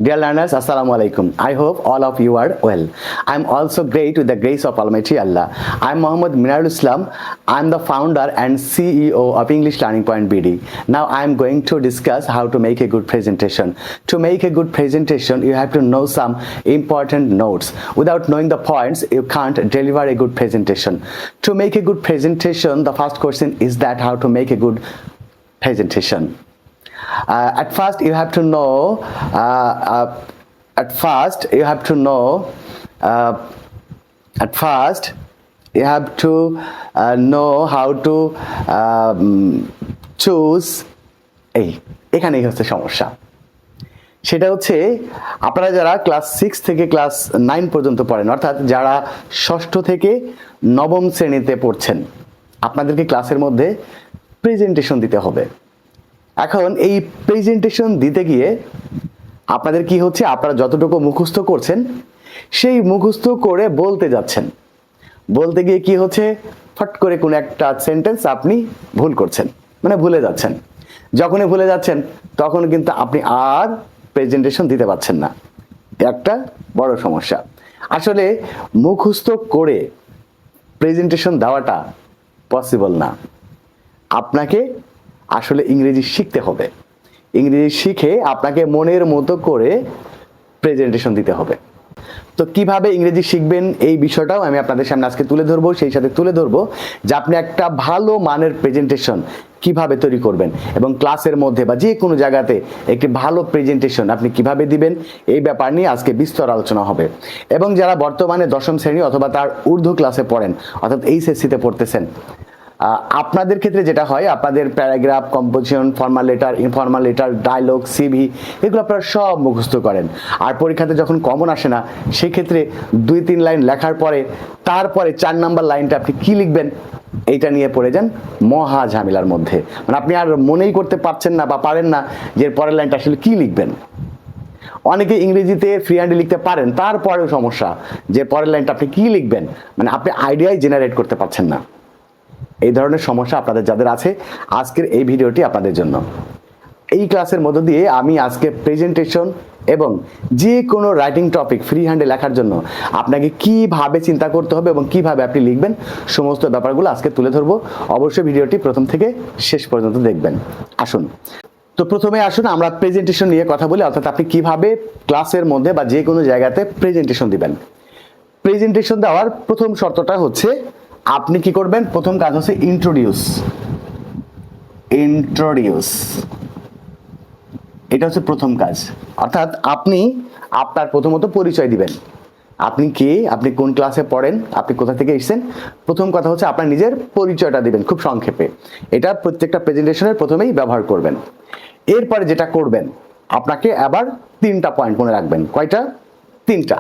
Dear learners, Assalamu alaikum. I hope all of you are well. I am also great with the grace of Almighty Allah. I am Muhammad Minarul Islam. I am the founder and CEO of English Learning Point BD. Now I am going to discuss how to make a good presentation. To make a good presentation, you have to know some important notes. Without knowing the points, you can't deliver a good presentation. To make a good presentation, the first question is that how to make a good presentation. At first you have to know how to choose এখানেই হচ্ছে সমস্যা। সেটা হচ্ছে আপনারা যারা class 6 থেকে class 9 পর্যন্ত পড়েন, অর্থাৎ যারা ষষ্ঠ থেকে নবম শ্রেণীতে পড়ছেন, আপনাদেরকে ক্লাসের মধ্যে প্রেজেন্টেশন দিতে হবে। এখন এই প্রেজেন্টেশন দিতে গিয়ে আপনাদের কি হচ্ছে, আপনারা যতটুকু মুখস্থ করছেন সেই মুখস্থ করে বলতে যাচ্ছেন, বলতে গিয়ে কি হচ্ছে, ফট করে কোনো একটা সেন্টেন্স আপনি ভুল করছেন, মানে ভুলে যাচ্ছেন। যখনই ভুলে যাচ্ছেন তখন কিন্তু আপনি আর প্রেজেন্টেশন দিতে পারছেন না। একটা বড় সমস্যা। আসলে মুখস্থ করে প্রেজেন্টেশন দেওয়াটা পসিবল না। আপনাকে আসলে ইংরেজি শিখতে হবে। ইংরেজি শিখে আপনাকে মনের মতো করে প্রেজেন্টেশন দিতে হবে। তো কিভাবে ইংরেজি শিখবেন এই বিষয়টাও আমি আপনাদের সামনে আজকে তুলে ধরবো। সেই সাথে তুলে ধরবো যে আপনি একটা ভালো মানের প্রেজেন্টেশন কিভাবে তৈরি করবেন এবং ক্লাসের মধ্যে বা যে কোনো জায়গাতে একটি ভালো প্রেজেন্টেশন আপনি কিভাবে দিবেন, এই ব্যাপার নিয়ে আজকে বিস্তর আলোচনা হবে। এবং যারা বর্তমানে দশম শ্রেণী অথবা তার ঊর্ধ্ব ক্লাসে পড়েন, অর্থাৎ এইচএসসিতে পড়তেছেন, আপনাদের ক্ষেত্রে যেটা হয়, আপনাদের paragraph, composition, formal letter, informal letter, dialogue, CV এগুলো আপনারা সব মুখস্থ করেন। আর পরীক্ষাতে যখন কমন আসে না, সেক্ষেত্রে 2-3 লাইন লেখার পরে তারপরে 4 নাম্বার লাইনটা আপনি কি লিখবেন এইটা নিয়ে পড়ে যান মহা ঝামেলার মধ্যে। মানে আপনি আর মনেই করতে পারছেন না বা পারেন না যে পরের লাইনটা আসলে কি লিখবেন। অনেকে ইংরেজিতে ফ্রি হ্যান্ডে লিখতে পারেন, তারপরেও সমস্যা যে পরের লাইনটা আপনি কি লিখবেন, মানে আপনি আইডিয়াই জেনারেট করতে পারছেন না। এই ধরনের সমস্যা আপনাদের যাদের আছে, আজকের এই ভিডিওটি আপনাদের জন্য। এই ক্লাসের মধ্য দিয়ে আমি আজকে প্রেজেন্টেশন এবং যে কোনো রাইটিং টপিক ফ্রি হ্যান্ডে লেখার জন্য আপনাকে কিভাবে চিন্তা করতে হবে এবং কিভাবে আপনি লিখবেন, সমস্ত ব্যাপারগুলো আজকে তুলে ধরবো। অবশ্যই ভিডিওটি প্রথম থেকে শেষ পর্যন্ত দেখবেন। আসুন, তো প্রথমে আসুন আমরা প্রেজেন্টেশন নিয়ে কথা বলি, অর্থাৎ আপনি কিভাবে ক্লাসের মধ্যে বা যে কোনো জায়গাতে প্রেজেন্টেশন দিবেন। প্রেজেন্টেশন দেওয়ার প্রথম শর্তটা হচ্ছে আপনি কি করবেন, প্রথম কাজ হচ্ছে ইন্ট্রোডিউস। এটা হচ্ছে প্রথম কাজ, অর্থাৎ আপনি আপনার প্রথমত পরিচয় দিবেন। আপনি কে, আপনি কোন ক্লাসে পড়েন, আপনি কোথা থেকে এসেছেন, প্রথম কথা হচ্ছে আপনার নিজের পরিচয়টা দিবেন খুব সংক্ষেপে। এটা প্রত্যেকটা প্রেজেন্টেশনের প্রথমেই ব্যবহার করবেন। এরপরে যেটা করবেন, আপনাকে আবার 3টা পয়েন্ট মনে রাখবেন। কয়টা? 3টা।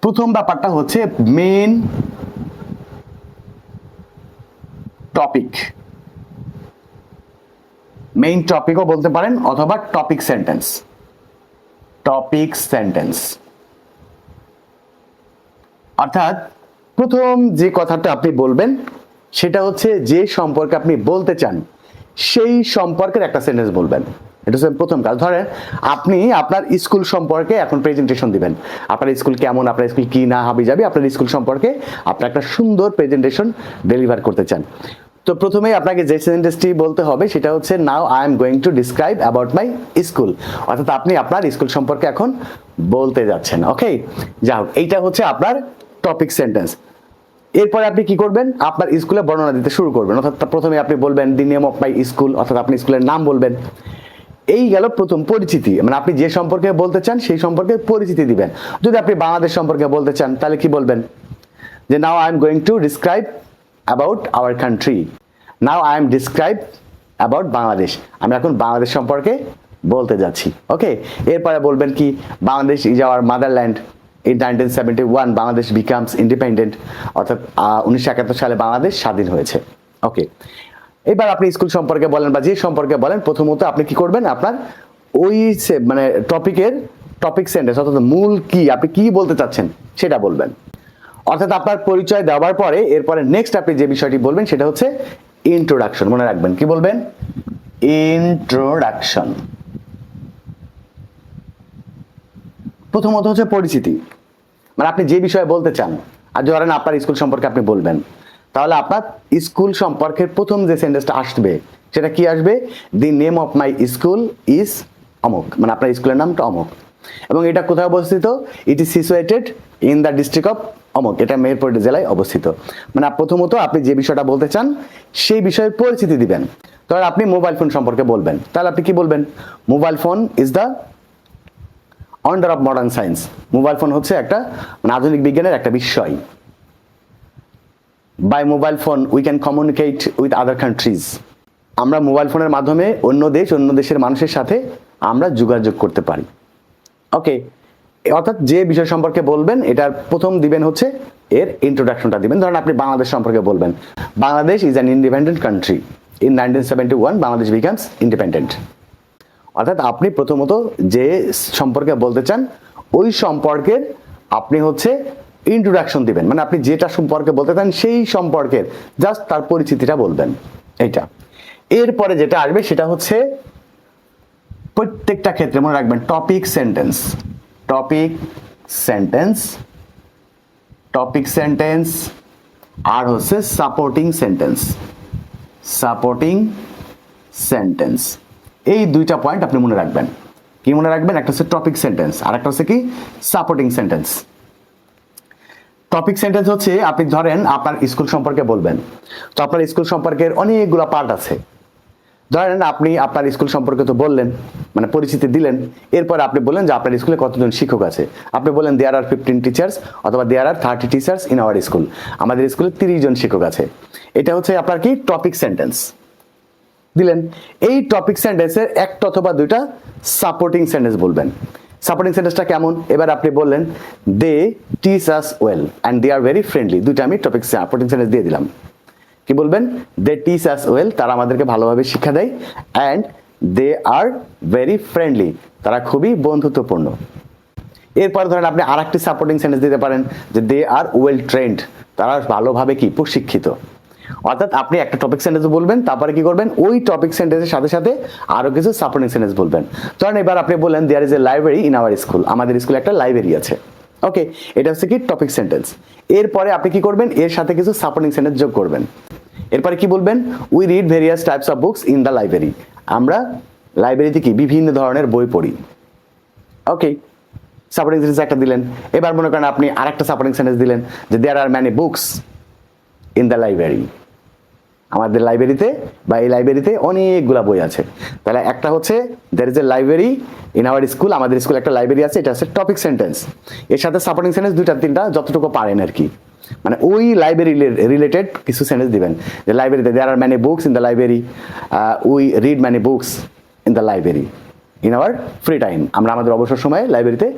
প্রথম ব্যাপারটা হচ্ছে মেইন টপিক। মেইন টপিকও বলতে পারেন অথবা টপিক সেন্টেন্স। অর্থাৎ প্রথম যে কথাটা আপনি বলবেন সেটা হচ্ছে যে সম্পর্কে আপনি বলতে চান সেই সম্পর্কের একটা সেন্টেন্স বলবেন। এটা হচ্ছে প্রথম কাজ। ধরেন আপনি আপনার স্কুল সম্পর্কে এখন প্রেজেন্টেশন দিবেন। আপনার স্কুল কেমন, আপনার স্কুল কি না হাবি যাবে, আপনার স্কুল সম্পর্কে আপনার একটা সুন্দর প্রেজেন্টেশন ডেলিভার করতে চান। তো প্রথমেই আপনাকে যে সেন্টেন্সটি বলতে হবে সেটা হচ্ছে now I am going to describe about my school. অর্থাৎ আপনি আপনার স্কুল সম্পর্কে এখন বলতে যাচ্ছেন। ওকে, যাই হোক, এইটা হচ্ছে আপনার টপিক সেন্টেন্স। এরপরে আপনি কি করবেন, আপনার স্কুলে বর্ণনা দিতে শুরু করবেন। অর্থাৎ প্রথমে আপনি বলবেন the name of my school, অর্থাৎ আপনি স্কুলের নাম বলবেন। এই গেল প্রথম পরিচিতি, মানে আপনি যে সম্পর্কে বলতে চান সেই সম্পর্কে পরিচিতি দিবেন। যদি আপনি বাংলাদেশ সম্পর্কে বলতে চান তাহলে কি বলবেন, যে now I am going to describe about our country. Now I am describe about Bangladesh. আমি এখন বাংলাদেশ সম্পর্কে বলতে যাচ্ছি। ওকে, এরপরে বলবেন কি, Bangladesh is our motherland. In 1971 Bangladesh becomes independent, অর্থাৎ 1971 সালে বাংলাদেশ স্বাধীন হয়েছে। ওকে, এবার আপনি স্কুল সম্পর্কে বলেন বা যে সম্পর্কে বলেন, প্রথমত আপনি কি করবেন, আপনার ওই মানে টপিক সেন্টেন্স, অর্থাৎ মূল কি, আপনি কি বলতে চাচ্ছেন সেটা বলবেন। অর্থাৎ আপনার পরিচয় দেওয়ার পরে এরপরে নেক্সট আপনি যে বিষয়টি বলবেন সেটা হচ্ছে ইন্ট্রোডাকশন। মনে রাখবেন, কি বলবেন, ইন্ট্রোডাকশন। প্রথমত হচ্ছে পরিচিতি, মানে আপনি যে বিষয়ে বলতে চান। আর ধরেন আপনার স্কুল সম্পর্কে আপনি বলবেন, তাহলে আপনার স্কুল সম্পর্কের প্রথম যে সেন্টেন্সটা আসবে সেটা কি আসবে? The name of my school is অমুক, মানে আপনার স্কুলের নামটা অমুক। এবং এটা কোথায় অবস্থিত? It is situated in the district of অমুক, এটা মেহেরপুর জেলায় অবস্থিত। মানে প্রথমত আপনি যে বিষয়টা বলতে চান সেই বিষয়ের পরিচিতি দিবেন। তাহলে আপনি মোবাইল ফোন সম্পর্কে বলবেন, তাহলে আপনি কি বলবেন? Mobile phone is the wonder of modern science. Mobile phone হচ্ছে একটা মানে আধুনিক বিজ্ঞানের একটা বিষয়। By mobile phone we can communicate with other countries. আমরা মোবাইল ফোনের মাধ্যমে অন্য দেশের মানুষের সাথে আমরা যোগাযোগ করতে পারি। ওকে, অর্থাৎ যে বিষয় সম্পর্কে বলবেন এটার প্রথম দিবেন হচ্ছে এর ইন্ট্রোডাকশনটা দিবেন। ধরেন আপনি বাংলাদেশ সম্পর্কে বলবেন, Bangladesh is an independent country, in 1971 Bangladesh becomes independent. অর্থাৎ আপনি প্রথমত যে সম্পর্কে বলতে চান ওই সম্পর্কের আপনি হচ্ছে ইন্ট্রোডাকশন দিবেন, মানে আপনি যেটা সম্পর্কে বলতে চান সেই সম্পর্কের জাস্ট তার পরিচিতিটা বলবেন। এইটা এরপরে যেটা আসবে সেটা হচ্ছে প্রত্যেকটা ক্ষেত্রে মনে রাখবেন topic sentence, topic sentence, topic sentence আর হচ্ছে সাপোর্টিং সেন্টেন্স, সাপোর্টিং সেন্টেন্স। এই দুইটা পয়েন্ট আপনি মনে রাখবেন। কি মনে রাখবেন? একটা হচ্ছে টপিক সেন্টেন্স আর একটা হচ্ছে কি সাপোর্টিং সেন্টেন্স। টপিক সেন্টেন্স হচ্ছে আপনি ধরেন আপনার স্কুল সম্পর্কে বলবেন, তো আপনার স্কুল সম্পর্কের অনেকগুলো পার্ট আছে। ধরেন আপনি আপনার স্কুল সম্পর্কে তো বললেন, মানে পরিচিতি দিলেন, এরপর আপনি বললেন যে আপনার স্কুলে কতজন শিক্ষক আছে। আপনি বললেন দেয়ার আর 15 টিচার্স অথবা দেয়ার আর 30 টিচার্স ইন আওয়ার স্কুল, আমাদের স্কুলে 30 জন শিক্ষক আছে। এটা হচ্ছে আপনার কি টপিক সেন্টেন্স দিলেন। এই টপিক সেন্টেন্সের একটা অথবা দুইটা সাপোর্টিং সেন্টেন্স বলবেন। সাপোর্টিং সেন্টেন্সটা কেমন? এবার আপনি বললেন they teach us well and they are very friendly, দুইটা আমি টপিক সাপোর্টিং সেন্টেন্স দিয়ে দিলাম। কি বলবেন? দে টিচ আস ওয়েল, তারা আমাদেরকে ভালোভাবে শিক্ষা দেয়, and they are very friendly, তারা খুবই বন্ধুত্বপূর্ণ। এরপর ধরেন আপনি আর একটি সাপোর্টিং সেন্টেন্স দিতে পারেন যে দে আর ওয়েল ট্রেন্ড, তারা ভালোভাবে কি প্রশিক্ষিত। অর্থাৎ আপনি একটা টপিক সেন্টেন্স বলবেন, তারপরে কি করবেন ওই টপিক সেন্টেন্সের সাথে সাথে আরো কিছু সাপোর্টিং সেন্টেন্স বলবেন। ধরেন এবার আপনি বললেন there is a library in our school, আমাদের স্কুলে একটা লাইব্রেরি আছে। ওকে, এটা হচ্ছে কি টপিক সেন্টেন্স। এরপরে আপনি কি করবেন? এর সাথে কিছু সাপোর্টিং সেন্টেন্স যোগ করবেন। এরপরে কি বলবেন? We read various types of books in the library, আমরা লাইব্রেরিতে কি বিভিন্ন ধরনের বই পড়ি। ওকে, সাপোর্টিং সেন্টেন্স একটা দিলেন। এবার মনে করেন আপনি আরেকটা সাপোর্টিং সেন্টেন্স দিলেন যে there are many books in the library, আমাদের লাইব্রেরিতে বা এই লাইব্রেরিতে অনেকগুলা বই আছে। তাহলে একটা হচ্ছে there is a library in our school, আমাদের স্কুলে একটা লাইব্রেরি আছে, এটা হচ্ছে টপিক সেন্টেন্স। এর সাথে সাপোর্টিং সেন্টেন্স দুইটা তিনটা যতটুকু পারেন আর কি, মানে ওই লাইব্রেরি রিলেটেড কিছু সেন্টেন্স দিবেন। যে লাইব্রেরিতে there are many books in the library, we read many books in the library in our free time, আমরা আমাদের অবসর সময়ে লাইব্রেরিতে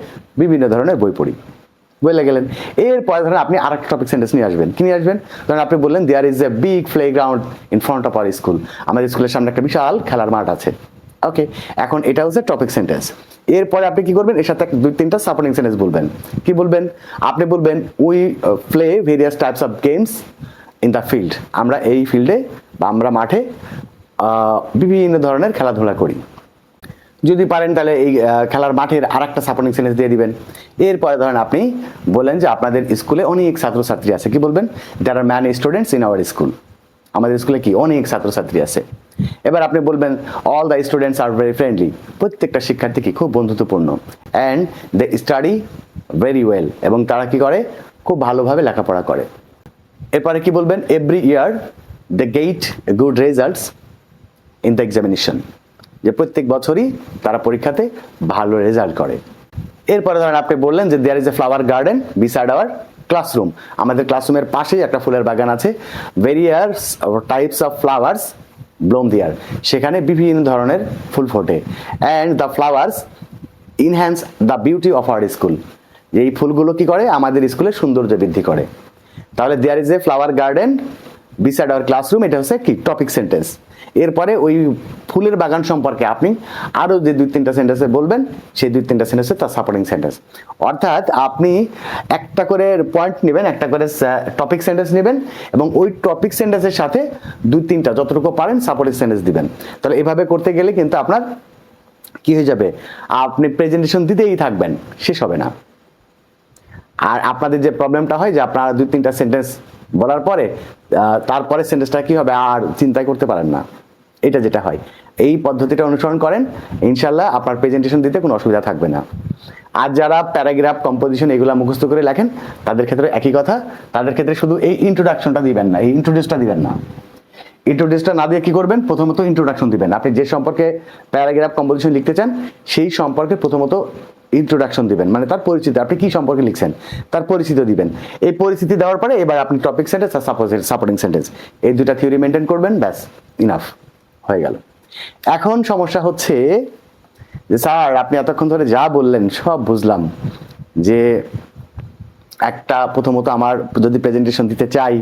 বিভিন্ন ধরনের বই পড়ি। বলে গেলেন। এরপরে ধরেন আপনি আরেকটা টপিক সেন্টেন্স নিয়ে আসবেন। কি নিয়ে আসবেন? ধরেন আপনি বললেন there is a big playground in front of our school, আমাদের স্কুলের সামনে একটা বিশাল খেলার মাঠ আছে। ওকে, এখন এটা হচ্ছে টপিক সেন্টেন্স। এরপরে আপনি কি করবেন? এর সাথে দুই তিনটা সাপোর্টিং সেন্টেন্স বলবেন। কি বলবেন? আপনি বলবেন we play various types of games in the field, আমরা এই ফিল্ডে বা আমরা মাঠে বিভিন্ন ধরনের খেলাধুলা করি। যদি পারেন তাহলে এই খেলার মাঠের আরেকটা সাপোর্টিং সেন্টেন্স দিয়ে দিবেন। এরপরে ধরেন আপনি বলেন যে আপনাদের স্কুলে অনেক ছাত্রছাত্রী আছে। কি বলবেন? There are many students in our school, আমাদের স্কুলে কি অনেক ছাত্রছাত্রী আছে। এবার আপনি বলবেন all the students are very friendly, প্রত্যেকটা শিক্ষার্থী কি খুব বন্ধুত্বপূর্ণ, and they study very well, এবং তারা কি করে? খুব ভালোভাবে লেখাপড়া করে। এরপরে কি বলবেন? Every year they get good results in the examination, যে প্রত্যেক বছরই তারা পরীক্ষাতে ভালো রেজাল্ট করে। এরপরে ধরেন আপনি বললেন যে there is a flower garden beside our classroom, আমাদের ক্লাসরুমের পাশেই একটা ফুলের বাগান আছে। Various types of flowers bloom there, সেখানে বিভিন্ন ধরনের ফুল ফোটে। And the flowers enhance the beauty of our school, যে এই ফুলগুলো কি করে? আমাদের স্কুলের সৌন্দর্য বৃদ্ধি করে। তাহলে there is a flower garden beside our classroom, এটা হচ্ছে কি টপিক সেন্টেন্স। এরপরে ওই ফুলের বাগান সম্পর্কে আপনি আরো যে দুই তিনটা সেন্টেন্সে বলবেন, সেই দুই তিনটা সেন্টেন্সে তার সাপোর্টিং সেন্টেন্স। অর্থাৎ আপনি একটা করে পয়েন্ট নেবেন, একটা করে টপিক সেন্টেন্স নেবেন, এবং ওই টপিক সেন্টেন্সের সাথে দুই তিনটা যতটুকু পারেন সাপোর্টিং সেন্টেন্স দিবেন। তাহলে এভাবে করতে গেলে কিন্তু আপনার কি হয়ে যাবে, আপনি প্রেজেন্টেশন দিতেই থাকবেন, শেষ হবে না। আর আপনাদের যে প্রবলেমটা হয় যে আপনারা 2-3টা সেন্টেন্স বলার পরে তারপরে সেন্টেন্সটা কি হবে আর চিন্তাই করতে পারেন না, এটা যেটা হয়। এই পদ্ধতিটা অনুসরণ করেন, ইনশাল্লাহ আপনার প্রেজেন্টেশন দিতে কোনো অসুবিধা থাকবে না। আর যারা প্যারাগ্রাফ, কম্পোজিশন এগুলো মুখস্থ করে লেখেন, তাদের ক্ষেত্রে একই কথা। তাদের ক্ষেত্রে শুধু এই ইন্ট্রোডাকশনটা দিবেন না, এই ইন্ট্রোডিউসটা দিবেন না। ইন্ট্রোডিউসটা না দিয়ে কি করবেন, প্রথমত ইন্ট্রোডাকশন দিবেন। আপনি যে সম্পর্কে প্যারাগ্রাফ, কম্পোজিশন লিখতে চান সেই সম্পর্কে প্রথমত ইন্ট্রোডাকশন দিবেন, মানে তার পরিচিতি, আপনি কি সম্পর্কে লিখছেন তার পরিচিতি দিবেন। এই পরিচিতি দেওয়ার পরে এবার আপনি টপিক সেন্টেন্স আর সাপোর্টিং সেন্টেন্স এই দুটা থিওরি মেনটেন করবেন, ব্যাস ইনাফ হয়ে গেল। এখন সমস্যা হচ্ছে যে স্যার আপনি এতক্ষণ ধরে যা বললেন সব বুঝলাম, যে একটা প্রথমত আমার যদি প্রেজেন্টেশন দিতে চাই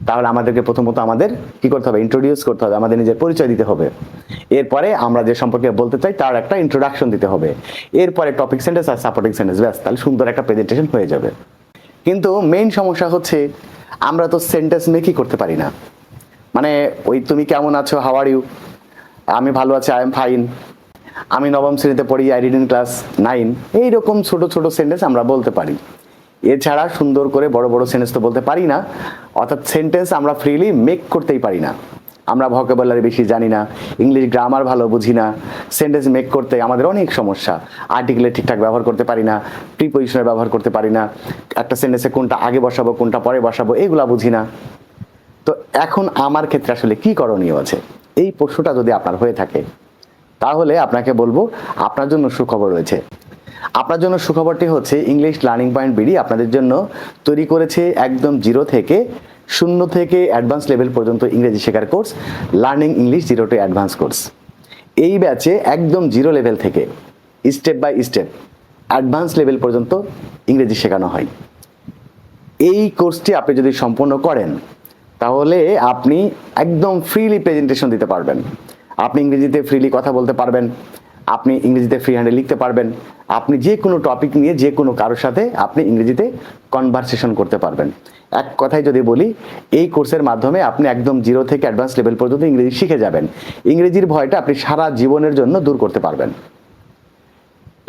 তাহলে আমাদেরকে প্রথমত আমাদের কি করতে হবে, ইন্ট্রোডিউস করতে হবে, আমাদের নিজের পরিচয় দিতে হবে। এরপরে আমরা যে সম্পর্কে বলতে চাই তার একটা ইন্ট্রোডাকশন দিতে হবে, এরপরে টপিক সেন্টেন্স আর সাপোর্টিং সেন্টেন্স, ব্যাস তাহলে সুন্দর একটা প্রেজেন্টেশন হয়ে যাবে। কিন্তু মেইন সমস্যা হচ্ছে আমরা তো সেন্টেন্স মেকই করতে পারি না। মানে ওই তুমি কেমন আছো, হাউ আর ইউ, আমি ভালো আছি, আই এম ফাইন, আমি নবম শ্রেণীতে পড়ি, আই রিড ইন ক্লাস 9, এইরকম ছোট ছোট সেন্টেন্স আমরা বলতে পারি। এছাড়া সুন্দর করে বড় বড় সেন্টেন্স তো বলতে পারি না, অর্থাৎ সেন্টেন্স আমরা ফ্রিলি মেক করতেই পারি না। আমরা ভোকাবুলারি বেশি জানি না, ইংলিশ গ্রামার ভালো বুঝি না, সেন্টেন্স মেক করতে আমাদের অনেক সমস্যা। আর্টিকেলে ঠিকঠাক ব্যবহার করতে পারি না, প্রিপজিশনের ব্যবহার করতে পারি না, একটা সেন্টেন্সে কোনটা আগে বসাবো কোনটা পরে বসাবো এগুলা বুঝি না। তো এখন আমার ক্ষেত্রে আসলে কি করণীয় আছে, এই প্রশ্নটা যদি আপনার হয়ে থাকে তাহলে আপনাকে বলবো আপনার জন্য সুখবর রয়েছে। আপনার জন্য সুখবরটি হচ্ছে ইংলিশ লার্নিং পয়েন্ট বিডি আপনাদের জন্য তৈরি করেছে একদম 0 থেকে 0 থেকে অ্যাডভান্স লেভেল পর্যন্ত ইংরেজি শেখার course, learning English 0 to advance course. এই ব্যাচে একদম 0 লেভেল থেকে step by step advance level পর্যন্ত ইংরেজি শেখানো হয়। এই কোর্সটি আপনি যদি সম্পন্ন করেন তাহলে আপনি একদম ফ্রিলি প্রেজেন্টেশন দিতে পারবেন, আপনি ইংরেজিতে ফ্রিলি কথা বলতে পারবেন, আপনি ইংরেজিতে ফ্রি হ্যান্ডে লিখতে পারবেন, আপনি যে কোনো টপিক নিয়ে যে কোনো কারোর সাথে আপনি ইংরেজিতে কনভারসেশন করতে পারবেন। এক কথায় যদি বলি, এই কোর্সের মাধ্যমে আপনি একদম 0 থেকে অ্যাডভান্স লেভেল পর্যন্ত ইংরেজি শিখে যাবেন। ইংরেজির ভয়টা আপনি সারা জীবনের জন্য দূর করতে পারবেন।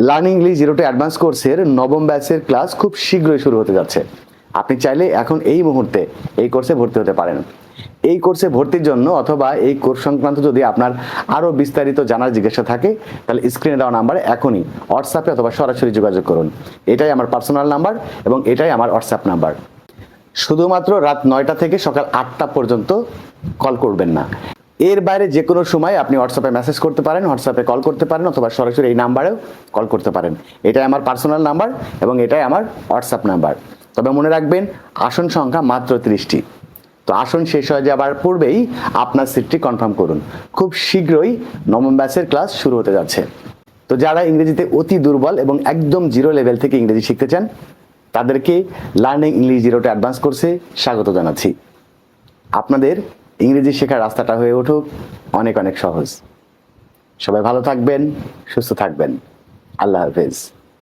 লার্নিং ইংলিশ 0 টু অ্যাডভান্স কোর্সের নবম ব্যাচের ক্লাস খুব শীঘ্রই শুরু হতে যাচ্ছে। আপনি চাইলে এখন এই মুহূর্তে এই কোর্সে ভর্তি হতে পারেন। এই কোর্সে ভর্তির জন্য অথবা এই কোর্স সংক্রান্ত যদি আপনার আরও বিস্তারিত জানার জিজ্ঞাসা থাকে তাহলে স্ক্রিনে দেওয়া নাম্বারে এখনই হোয়াটসঅ্যাপে অথবা সরাসরি যোগাযোগ করুন। এটাই আমার পার্সোনাল নাম্বার এবং এটাই আমার হোয়াটসঅ্যাপ নাম্বার। শুধুমাত্র রাত 9টা থেকে সকাল 8টা পর্যন্ত কল করবেন না, এর বাইরে যে কোনো সময় আপনি হোয়াটসঅ্যাপে মেসেজ করতে পারেন, হোয়াটসঅ্যাপে কল করতে পারেন অথবা সরাসরি এই নাম্বারেও কল করতে পারেন। এটাই আমার পার্সোনাল নাম্বার এবং এটাই আমার হোয়াটসঅ্যাপ নাম্বার। তবে মনে রাখবেন আসন সংখ্যা মাত্র 30টি। তো আসন শেষ হয়ে যাবার পূর্বেই আপনার সিটটি কনফার্ম করুন। খুব শীঘ্রই নবম ব্যাচের ক্লাস শুরু হতে যাচ্ছে। তো যারা ইংরেজিতে অতি দুর্বল এবং একদম 0 লেভেল থেকে ইংরেজি শিখতে চান তাদেরকে লার্নিং ইংলিশ 0 টু অ্যাডভান্স কোর্সে স্বাগত জানাচ্ছি। আপনাদের ইংরেজি শেখার রাস্তাটা হয়ে উঠুক অনেক অনেক সহজ। সবাই ভালো থাকবেন, সুস্থ থাকবেন। আল্লাহ হাফেজ।